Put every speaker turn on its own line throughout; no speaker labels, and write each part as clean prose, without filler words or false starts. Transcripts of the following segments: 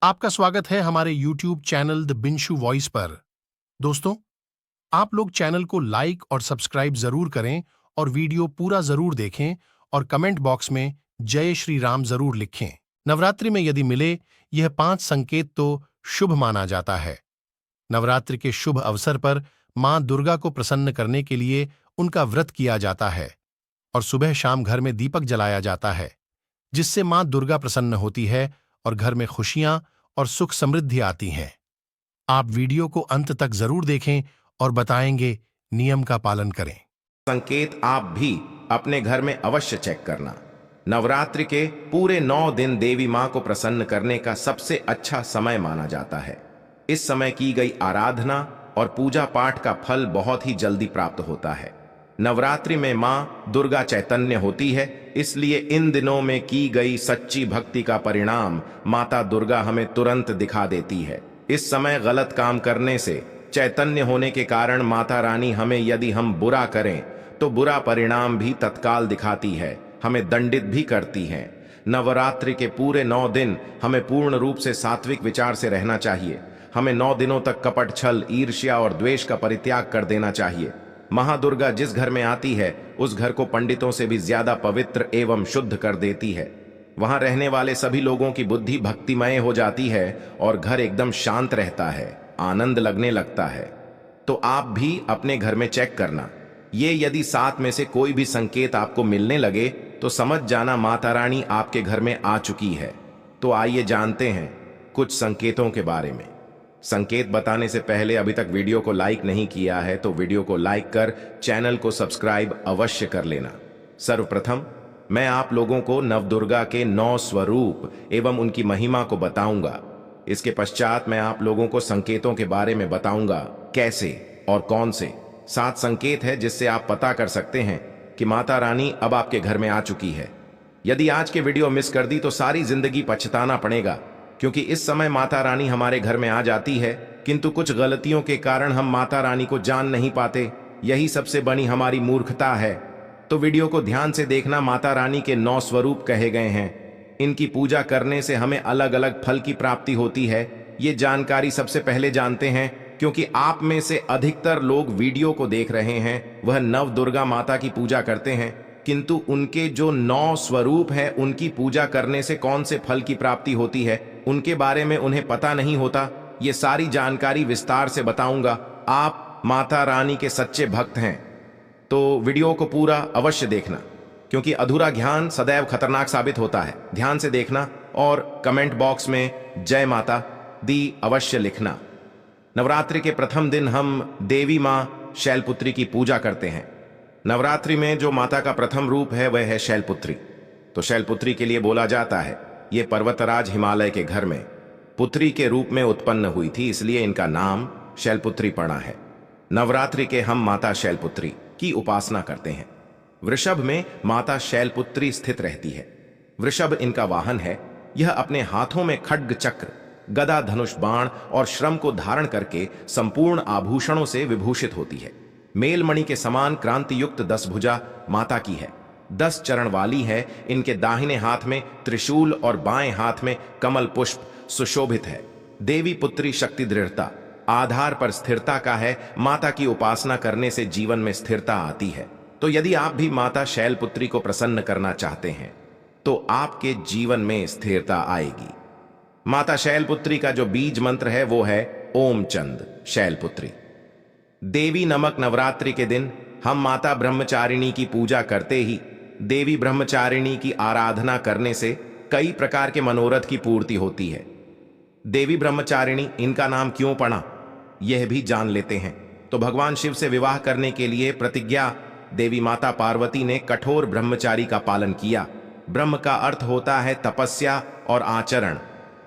आपका स्वागत है हमारे YouTube चैनल द बिंशु वॉइस पर। दोस्तों, आप लोग चैनल को लाइक और सब्सक्राइब जरूर करें और वीडियो पूरा जरूर देखें और कमेंट बॉक्स में जय श्री राम जरूर लिखें। नवरात्रि में यदि मिले यह 5 संकेत तो शुभ माना जाता है। नवरात्रि के शुभ अवसर पर मां दुर्गा को प्रसन्न करने के लिए उनका व्रत किया जाता है और सुबह शाम घर में दीपक जलाया जाता है, जिससे मां दुर्गा प्रसन्न होती है और घर में खुशियां और सुख समृद्धि आती हैं। आप वीडियो को अंत तक जरूर देखें और बताएंगे, नियम का पालन करें।
संकेत आप भी अपने घर में अवश्य चेक करना। नवरात्रि के पूरे 9 दिन देवी मां को प्रसन्न करने का सबसे अच्छा समय माना जाता है। इस समय की गई आराधना और पूजा पाठ का फल बहुत ही जल्दी प्राप्त होता है। नवरात्रि में मां दुर्गा चैतन्य होती है, इसलिए इन दिनों में की गई सच्ची भक्ति का परिणाम माता दुर्गा हमें तुरंत दिखा देती है। इस समय गलत काम करने से चैतन्य होने के कारण माता रानी हमें यदि हम बुरा करें तो बुरा परिणाम भी तत्काल दिखाती है, हमें दंडित भी करती है। नवरात्रि के पूरे 9 दिन हमें पूर्ण रूप से सात्विक विचार से रहना चाहिए। हमें 9 दिनों तक कपट, छल, ईर्ष्या और द्वेष का परित्याग कर देना चाहिए। महादुर्गा जिस घर में आती है उस घर को पंडितों से भी ज्यादा पवित्र एवं शुद्ध कर देती है। वहां रहने वाले सभी लोगों की बुद्धि भक्तिमय हो जाती है और घर एकदम शांत रहता है, आनंद लगने लगता है। तो आप भी अपने घर में चेक करना। ये यदि 7 में से कोई भी संकेत आपको मिलने लगे तो समझ जाना माता रानी आपके घर में आ चुकी है। तो आइए जानते हैं कुछ संकेतों के बारे में। संकेत बताने से पहले अभी तक वीडियो को लाइक नहीं किया है तो वीडियो को लाइक कर चैनल को सब्सक्राइब अवश्य कर लेना। सर्वप्रथम मैं आप लोगों को नवदुर्गा के 9 स्वरूप एवं उनकी महिमा को बताऊंगा। इसके पश्चात मैं आप लोगों को संकेतों के बारे में बताऊंगा, कैसे और कौन से 7 संकेत है जिससे आप पता कर सकते हैं कि माता रानी अब आपके घर में आ चुकी है। यदि आज के वीडियो मिस कर दी तो सारी जिंदगी पछताना पड़ेगा, क्योंकि इस समय माता रानी हमारे घर में आ जाती है, किंतु कुछ गलतियों के कारण हम माता रानी को जान नहीं पाते। यही सबसे बड़ी हमारी मूर्खता है। तो वीडियो को ध्यान से देखना। माता रानी के 9 स्वरूप कहे गए हैं। इनकी पूजा करने से हमें अलग अलग फल की प्राप्ति होती है। ये जानकारी सबसे पहले जानते हैं, क्योंकि आप में से अधिकतर लोग वीडियो को देख रहे हैं वह नव दुर्गा माता की पूजा करते हैं, किंतु उनके जो 9 स्वरूप है उनकी पूजा करने से कौन से फल की प्राप्ति होती है उनके बारे में उन्हें पता नहीं होता। ये सारी जानकारी विस्तार से बताऊंगा। आप माता रानी के सच्चे भक्त हैं तो वीडियो को पूरा अवश्य देखना, क्योंकि अधूरा ज्ञान सदैव खतरनाक साबित होता है। ध्यान से देखना और कमेंट बॉक्स में जय माता दी अवश्य लिखना। नवरात्रि के प्रथम दिन हम देवी मां शैलपुत्री की पूजा करते हैं। नवरात्रि में जो माता का प्रथम रूप है वह है शैलपुत्री। तो शैलपुत्री के लिए बोला जाता है ये पर्वतराज हिमालय के घर में पुत्री के रूप में उत्पन्न हुई थी, इसलिए इनका नाम शैलपुत्री पड़ा है। नवरात्रि के हम माता शैलपुत्री की उपासना करते हैं। वृषभ में माता शैलपुत्री स्थित रहती है। वृषभ इनका वाहन है। यह अपने हाथों में खड्ग, चक्र, गदा, धनुष, बाण और श्रम को धारण करके संपूर्ण आभूषणों से विभूषित होती है। मेलमणि के समान क्रांति युक्त 10 भुजा माता की है। 10 चरण वाली है। इनके दाहिने हाथ में त्रिशूल और बाएं हाथ में कमल पुष्प सुशोभित है। देवी पुत्री शक्ति, दृढ़ता, आधार पर स्थिरता का है। माता की उपासना करने से जीवन में स्थिरता आती है। तो यदि आप भी माता शैलपुत्री को प्रसन्न करना चाहते हैं तो आपके जीवन में स्थिरता आएगी। माता शैलपुत्री का जो बीज मंत्र है वो है ओम चंद शैलपुत्री। देवी नमक नवरात्रि के दिन हम माता ब्रह्मचारिणी की पूजा करते ही देवी ब्रह्मचारिणी की आराधना करने से कई प्रकार के मनोरथ की पूर्ति होती है। देवी ब्रह्मचारिणी इनका नाम क्यों पड़ा यह भी जान लेते हैं। तो भगवान शिव से विवाह करने के लिए प्रतिज्ञा देवी माता पार्वती ने कठोर ब्रह्मचारी का पालन किया। ब्रह्म का अर्थ होता है तपस्या और आचरण,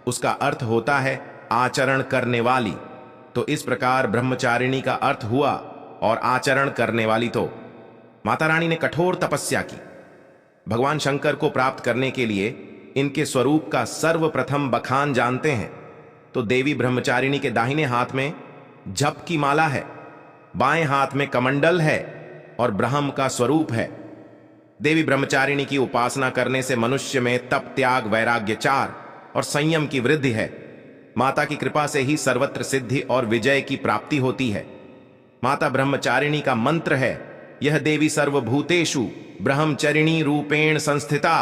उसका अर्थ होता है आचरण करने वाली। तो इस प्रकार ब्रह्मचारिणी का अर्थ हुआ और आचरण करने वाली। तो माता रानी ने कठोर तपस्या की। भगवान शंकर को प्राप्त करने के लिए इनके स्वरूप का सर्वप्रथम बखान जानते हैं। तो देवी ब्रह्मचारिणी के दाहिने हाथ में जप की माला है, बाएं हाथ में कमंडल है और ब्रह्म का स्वरूप है। देवी ब्रह्मचारिणी की उपासना करने से मनुष्य में तप, त्याग, वैराग्य, चार और संयम की वृद्धि है। माता की कृपा से ही सर्वत्र सिद्धि और विजय की प्राप्ति होती है। माता ब्रह्मचारिणी का मंत्र है, यह देवी सर्वभूतेषु ब्रह्मचरिणी रूपेण संस्थिता,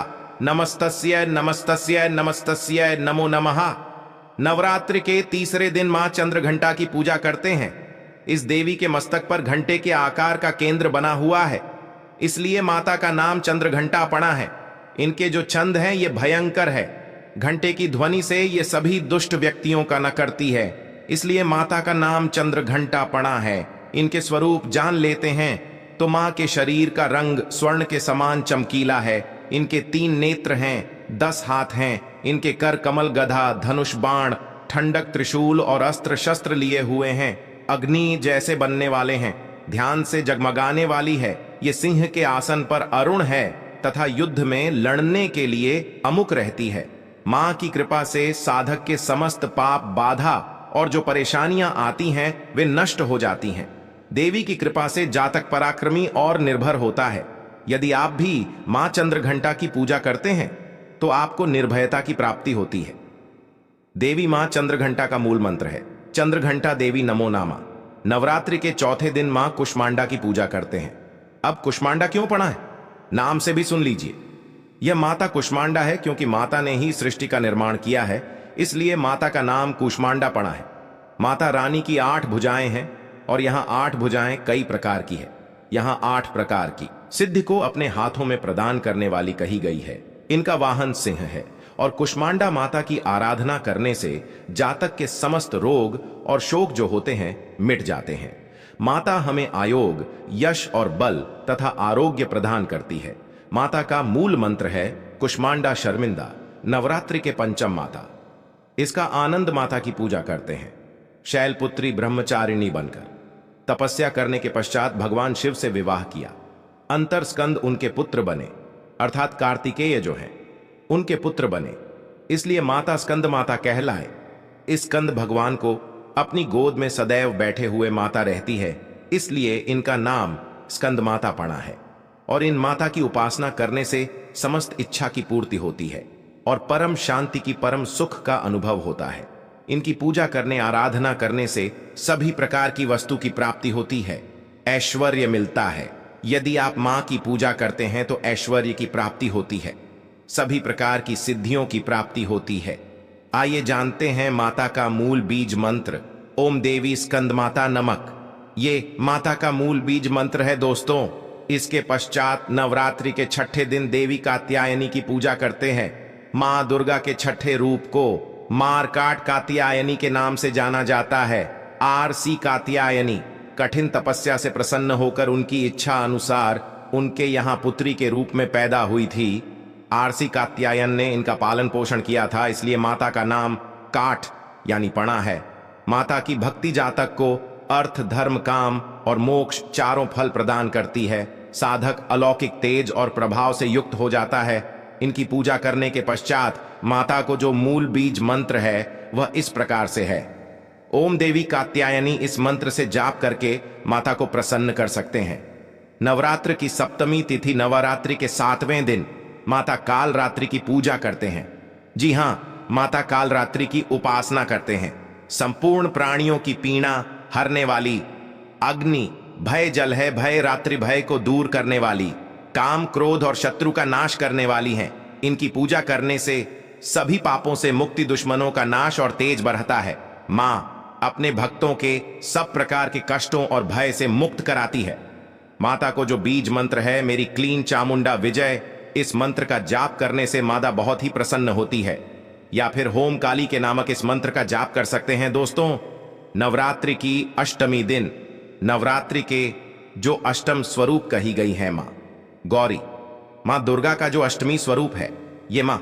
नमस्तस्यै नमस्तस्यै नमस्तस्यै नमो नमः। नवरात्रि के तीसरे दिन मां चंद्रघंटा की पूजा करते हैं। इस देवी के मस्तक पर घंटे के आकार का केंद्र बना हुआ है, इसलिए माता का नाम चंद्रघंटा पड़ा है। इनके जो छंद हैं ये भयंकर है। घंटे की ध्वनि से ये सभी दुष्ट व्यक्तियों का न करती है, इसलिए माता का नाम चंद्रघंटा पड़ा है। इनके स्वरूप जान लेते हैं तो मां के शरीर का रंग स्वर्ण के समान चमकीला है। इनके 3 नेत्र हैं, 10 हाथ हैं। इनके कर कमल, गधा, धनुष, बाण, ठंडक, त्रिशूल और अस्त्र शस्त्र लिए हुए हैं। अग्नि जैसे बनने वाले हैं, ध्यान से जगमगाने वाली है। ये सिंह के आसन पर अरुण है तथा युद्ध में लड़ने के लिए अमुक रहती है। मां की कृपा से साधक के समस्त पाप, बाधा और जो परेशानियां आती हैं वे नष्ट हो जाती हैं। देवी की कृपा से जातक पराक्रमी और निर्भर होता है। यदि आप भी मां चंद्रघंटा की पूजा करते हैं तो आपको निर्भयता की प्राप्ति होती है। देवी मां चंद्रघंटा का मूल मंत्र है, चंद्रघंटा देवी नमो नामा। नवरात्रि के चौथे दिन मां कुष्मांडा की पूजा करते हैं। अब कुष्मांडा क्यों पड़ा है, नाम से भी सुन लीजिए। यह माता कुष्मांडा है क्योंकि माता ने ही सृष्टि का निर्माण किया है, इसलिए माता का नाम कुष्मांडा पड़ा है। माता रानी की 8 भुजाएं हैं और यहां 8 भुजाएं कई प्रकार की है। यहां 8 प्रकार की सिद्धि को अपने हाथों में प्रदान करने वाली कही गई है। इनका वाहन सिंह है और कुष्मांडा माता की आराधना करने से जातक के समस्त रोग और शोक जो होते हैं मिट जाते हैं। माता हमें आयोग, यश और बल तथा आरोग्य प्रदान करती है। माता का मूल मंत्र है कुष्मांडा शर्मिंदा, नवरात्रि के पंचम माता। इसका आनंद माता की पूजा करते हैं। शैलपुत्री ब्रह्मचारिणी बनकर तपस्या करने के पश्चात भगवान शिव से विवाह किया। अंतर स्कंद उनके पुत्र बने, अर्थात कार्तिकेय जो हैं उनके पुत्र बने, इसलिए माता स्कंद माता कहलाए। इस स्कंद भगवान को अपनी गोद में सदैव बैठे हुए माता रहती है, इसलिए इनका नाम स्कंद माता पड़ा है। और इन माता की उपासना करने से समस्त इच्छा की पूर्ति होती है और परम शांति की, परम सुख का अनुभव होता है। इनकी पूजा करने, आराधना करने से सभी प्रकार की वस्तु की प्राप्ति होती है, ऐश्वर्य मिलता है। यदि आप मां की पूजा करते हैं तो ऐश्वर्य की प्राप्ति होती है, सभी प्रकार की सिद्धियों की प्राप्ति होती है। आइए जानते हैं माता का मूल बीज मंत्र, ओम देवी स्कंद माता नमक। ये माता का मूल बीज मंत्र है दोस्तों। इसके पश्चात नवरात्रि के 6ठे दिन देवी कात्यायनी की पूजा करते हैं। मां दुर्गा के 6ठे रूप को मारकाट कात्यायनी के नाम से जाना जाता है। आरसी कात्यायनी कठिन तपस्या से प्रसन्न होकर उनकी इच्छा अनुसार उनके यहां पुत्री के रूप में पैदा हुई थी। आरसी कात्यायन ने इनका पालन पोषण किया था, इसलिए माता का नाम काठ यानी पणा है। माता की भक्ति जातक को अर्थ, धर्म, काम और मोक्ष चारों फल प्रदान करती है। साधक अलौकिक तेज और प्रभाव से युक्त हो जाता है। इनकी पूजा करने के पश्चात माता को जो मूल बीज मंत्र है वह इस प्रकार से है। ओम देवी कात्यायनी इस मंत्र से जाप करके माता को प्रसन्न कर सकते हैं। नवरात्र की सप्तमी तिथि नवरात्रि के 7वें दिन माता काल रात्रि की पूजा करते हैं। जी हां, माता काल रात्रि की उपासना करते हैं। संपूर्ण प्राणियों की पीड़ा हरने वाली, अग्नि भय जल है, भय रात्रि भय को दूर करने वाली, काम, क्रोध और शत्रु का नाश करने वाली हैं। इनकी पूजा करने से सभी पापों से मुक्ति, दुश्मनों का नाश और तेज बढ़ता है। मां अपने भक्तों के सब प्रकार के कष्टों और भय से मुक्त कराती है। माता को जो बीज मंत्र है मेरी क्लीन चामुंडा विजय, इस मंत्र का जाप करने से माता बहुत ही प्रसन्न होती है। या फिर होम काली के नामक इस मंत्र का जाप कर सकते हैं दोस्तों। नवरात्रि की अष्टमी दिन नवरात्रि के जो अष्टम स्वरूप कही गई है मां गौरी, मां दुर्गा का जो अष्टमी स्वरूप है ये मां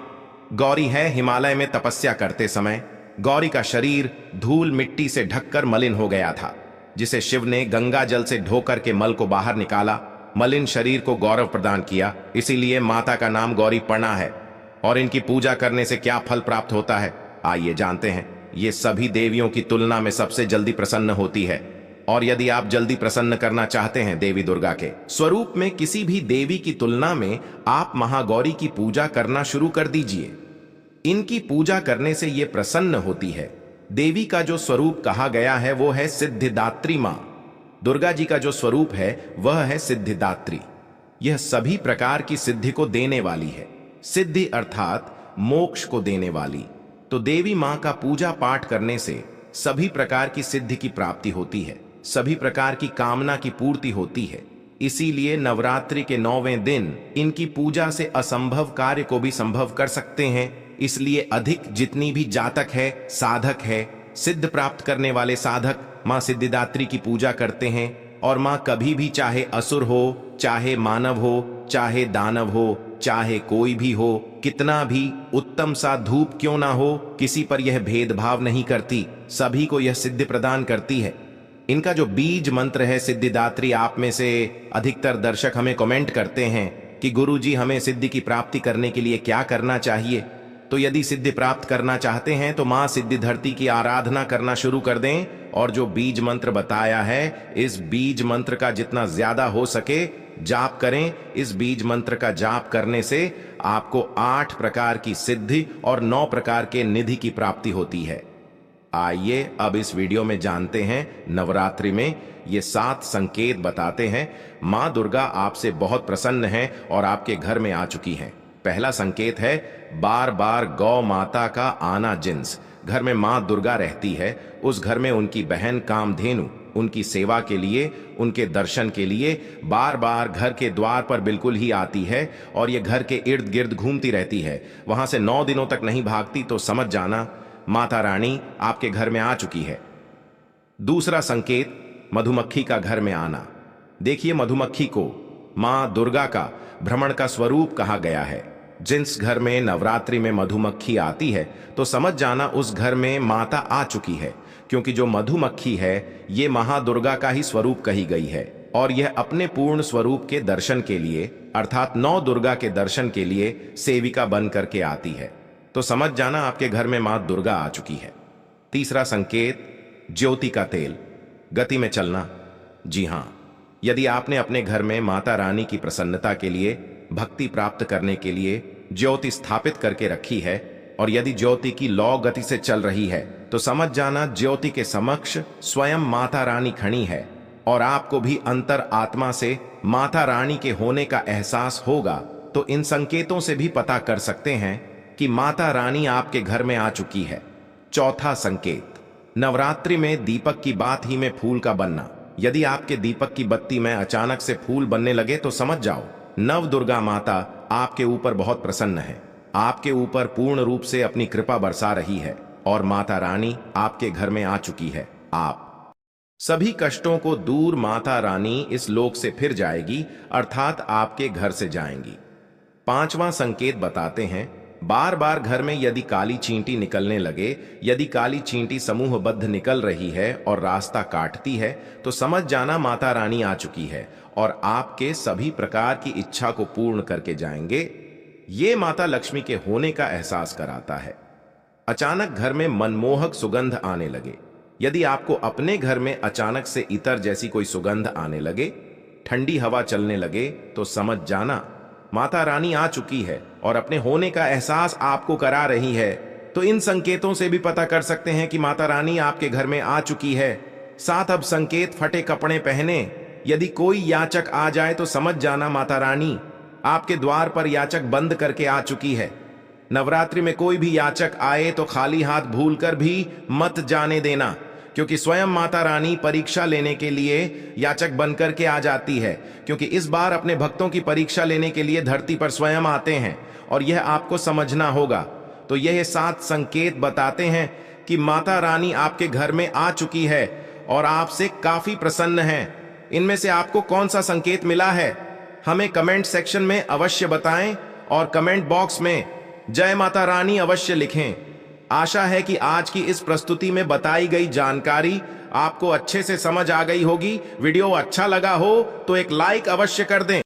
गौरी है। हिमालय में तपस्या करते समय गौरी का शरीर धूल मिट्टी से ढककर मलिन हो गया था, जिसे शिव ने गंगा जल से ढोकर के मल को बाहर निकाला, मलिन शरीर को गौरव प्रदान किया। इसीलिए माता का नाम गौरी पणा है। और इनकी पूजा करने से क्या फल प्राप्त होता है आइए जानते हैं। ये सभी देवियों की तुलना में सबसे जल्दी प्रसन्न होती है। और यदि आप जल्दी प्रसन्न करना चाहते हैं देवी दुर्गा के स्वरूप में किसी भी देवी की तुलना में, आप महागौरी की पूजा करना शुरू कर दीजिए। इनकी पूजा करने से ये प्रसन्न होती है देवी का जो स्वरूप कहा गया है वो है सिद्धिदात्री मां। दुर्गा जी का जो स्वरूप है वह है सिद्धिदात्री। यह सभी प्रकार की सिद्धि को देने वाली है। सिद्धि अर्थात मोक्ष को देने वाली। तो देवी मां का पूजा पाठ करने से सभी प्रकार की सिद्धि की प्राप्ति होती है, सभी प्रकार की कामना की पूर्ति होती है। इसीलिए नवरात्रि के 9वें दिन इनकी पूजा से असंभव कार्य को भी संभव कर सकते हैं। इसलिए अधिक जितनी भी जातक है, साधक है, सिद्ध प्राप्त करने वाले साधक मां सिद्धिदात्री की पूजा करते हैं। और मां कभी भी चाहे असुर हो, चाहे मानव हो, चाहे दानव हो, चाहे कोई भी हो, कितना भी उत्तम सा धूप क्यों ना हो, किसी पर यह भेदभाव नहीं करती, सभी को यह सिद्धि प्रदान करती है। इनका जो बीज मंत्र है सिद्धिदात्री, आप में से अधिकतर दर्शक हमें कमेंट करते हैं कि गुरुजी हमें सिद्धि की प्राप्ति करने के लिए क्या करना चाहिए। तो यदि सिद्धि प्राप्त करना चाहते हैं तो मां सिद्धिधरती की आराधना करना शुरू कर दें। और जो बीज मंत्र बताया है, इस बीज मंत्र का जितना ज्यादा हो सके जाप करें। इस बीज मंत्र का जाप करने से आपको 8 प्रकार की सिद्धि और 9 प्रकार के निधि की प्राप्ति होती है। आइए अब इस वीडियो में जानते हैं नवरात्रि में ये 7 संकेत बताते हैं। मां दुर्गा आपसे बहुत प्रसन्न है और आपके घर में आ चुकी हैं। पहला संकेत है बार बार गौ माता का आना। जिन्स घर में मां दुर्गा रहती है, उस घर में उनकी बहन कामधेनु उनकी सेवा के लिए, उनके दर्शन के लिए बार बार घर के द्वार पर बिल्कुल ही आती है और ये घर के इर्द गिर्द घूमती रहती है। वहां से 9 दिनों तक नहीं भागती तो समझ जाना माता रानी आपके घर में आ चुकी है। दूसरा संकेत मधुमक्खी का घर में आना। देखिए, मधुमक्खी को मां दुर्गा का भ्रमण का स्वरूप कहा गया है। जिस घर में नवरात्रि में मधुमक्खी आती है तो समझ जाना उस घर में माता आ चुकी है, क्योंकि जो मधुमक्खी है ये महादुर्गा का ही स्वरूप कही गई है और यह अपने पूर्ण स्वरूप के दर्शन के लिए अर्थात 9 दुर्गा के दर्शन के लिए सेविका बन करके आती है। तो समझ जाना आपके घर में मां दुर्गा आ चुकी है। तीसरा संकेत ज्योति का तेल, गति में चलना। जी हां, यदि आपने अपने घर में माता रानी की प्रसन्नता के लिए, भक्ति प्राप्त करने के लिए ज्योति स्थापित करके रखी है और यदि ज्योति की लौ गति से चल रही है तो समझ जाना ज्योति के समक्ष स्वयं माता रानी खड़ी है और आपको भी अंतर आत्मा से माता रानी के होने का एहसास होगा। तो इन संकेतों से भी पता कर सकते हैं कि माता रानी आपके घर में आ चुकी है। चौथा संकेत नवरात्रि में दीपक की बात ही में फूल का बनना। यदि आपके दीपक की बत्ती में अचानक से फूल बनने लगे तो समझ जाओ नव दुर्गा माता आपके ऊपर बहुत प्रसन्न है, आपके ऊपर पूर्ण रूप से अपनी कृपा बरसा रही है और माता रानी आपके घर में आ चुकी है। आप सभी कष्टों को दूर माता रानी इस लोक से फिर जाएगी, अर्थात आपके घर से जाएंगी। 5वां संकेत बताते हैं बार बार घर में यदि काली चींटी निकलने लगे, यदि काली चींटी समूहबद्ध निकल रही है और रास्ता काटती है तो समझ जाना माता रानी आ चुकी है और आपके सभी प्रकार की इच्छा को पूर्ण करके जाएंगे। ये माता लक्ष्मी के होने का एहसास कराता है। अचानक घर में मनमोहक सुगंध आने लगे। यदि आपको अपने घर में अचानक से इतर जैसी कोई सुगंध आने लगे, ठंडी हवा चलने लगे तो समझ जाना माता रानी आ चुकी है और अपने होने का एहसास आपको करा रही है। तो इन संकेतों से भी पता कर सकते हैं कि माता रानी आपके घर में आ चुकी है। साथ अब संकेत फटे कपड़े पहने। यदि कोई याचक आ जाए तो समझ जाना माता रानी आपके द्वार पर याचक बंद करके आ चुकी है। नवरात्रि में कोई भी याचक आए तो खाली हाथ भूलकर भी मत जाने देना, क्योंकि स्वयं माता रानी परीक्षा लेने के लिए याचक बनकर के आ जाती है। क्योंकि इस बार अपने भक्तों की परीक्षा लेने के लिए धरती पर स्वयं आते हैं और यह आपको समझना होगा। तो यह 7 संकेत बताते हैं कि माता रानी आपके घर में आ चुकी है और आपसे काफी प्रसन्न है। इनमें से आपको कौन सा संकेत मिला है हमें कमेंट सेक्शन में अवश्य बताएं और कमेंट बॉक्स में जय माता रानी अवश्य लिखें। आशा है कि आज की इस प्रस्तुति में बताई गई जानकारी आपको अच्छे से समझ आ गई होगी। वीडियो अच्छा लगा हो तो एक लाइक अवश्य कर दें।